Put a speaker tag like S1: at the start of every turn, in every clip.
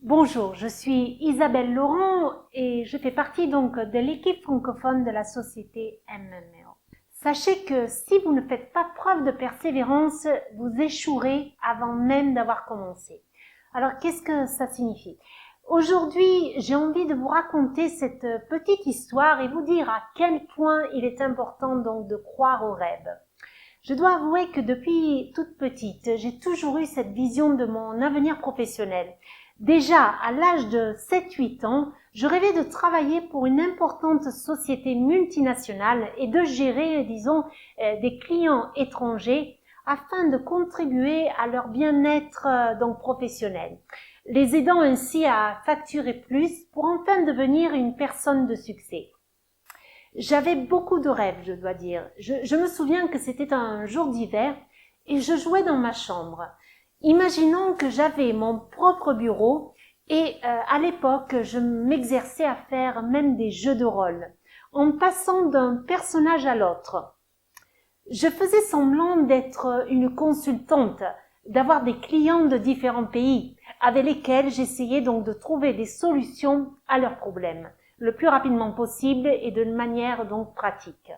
S1: Bonjour, je suis Isabelle Laurent et je fais partie donc de l'équipe francophone de la société MMO. Sachez que si vous ne faites pas preuve de persévérance, vous échouerez avant même d'avoir commencé. Alors qu'est-ce que ça signifie? Aujourd'hui, j'ai envie de vous raconter cette petite histoire et vous dire à quel point il est important donc de croire aux rêves. Je dois avouer que depuis toute petite, j'ai toujours eu cette vision de mon avenir professionnel. Déjà, à l'âge de 7-8 ans, je rêvais de travailler pour une importante société multinationale et de gérer, des clients étrangers afin de contribuer à leur bien-être donc professionnel, les aidant ainsi à facturer plus pour enfin devenir une personne de succès. J'avais beaucoup de rêves, je dois dire. Je me souviens que c'était un jour d'hiver et je jouais dans ma chambre. Imaginons que j'avais mon propre bureau et à l'époque, je m'exerçais à faire même des jeux de rôle, en passant d'un personnage à l'autre. Je faisais semblant d'être une consultante, d'avoir des clients de différents pays, avec lesquels j'essayais donc de trouver des solutions à leurs problèmes, le plus rapidement possible et de manière donc pratique.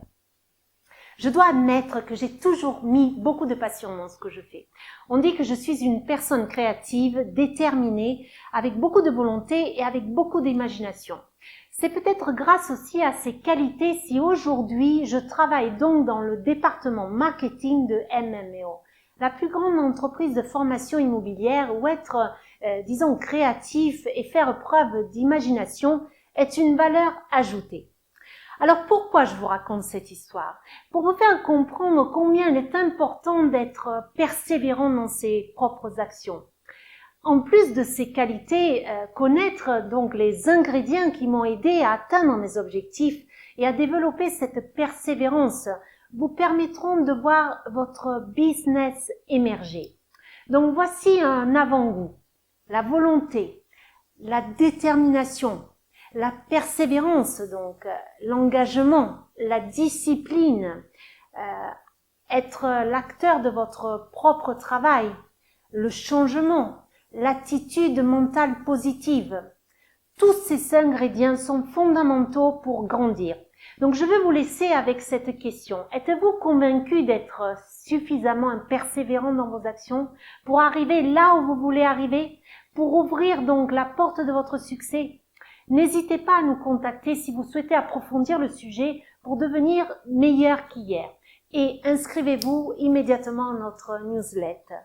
S1: Je dois admettre que j'ai toujours mis beaucoup de passion dans ce que je fais. On dit que je suis une personne créative, déterminée, avec beaucoup de volonté et avec beaucoup d'imagination. C'est peut-être grâce aussi à ces qualités si aujourd'hui je travaille donc dans le département marketing de MMO, la plus grande entreprise de formation immobilière où être, créatif et faire preuve d'imagination est une valeur ajoutée. Alors pourquoi je vous raconte cette histoire? Pour vous faire comprendre combien il est important d'être persévérant dans ses propres actions. En plus de ces qualités, connaître donc les ingrédients qui m'ont aidé à atteindre mes objectifs et à développer cette persévérance vous permettront de voir votre business émerger. Donc voici un avant-goût. La volonté, la détermination, la persévérance, donc l'engagement, la discipline, être l'acteur de votre propre travail, le changement, l'attitude mentale positive. Tous ces ingrédients sont fondamentaux pour grandir. Donc je vais vous laisser avec cette question. Êtes-vous convaincu d'être suffisamment persévérant dans vos actions pour arriver là où vous voulez arriver, pour ouvrir donc la porte de votre succès? N'hésitez pas à nous contacter si vous souhaitez approfondir le sujet pour devenir meilleur qu'hier. Et inscrivez-vous immédiatement à notre newsletter.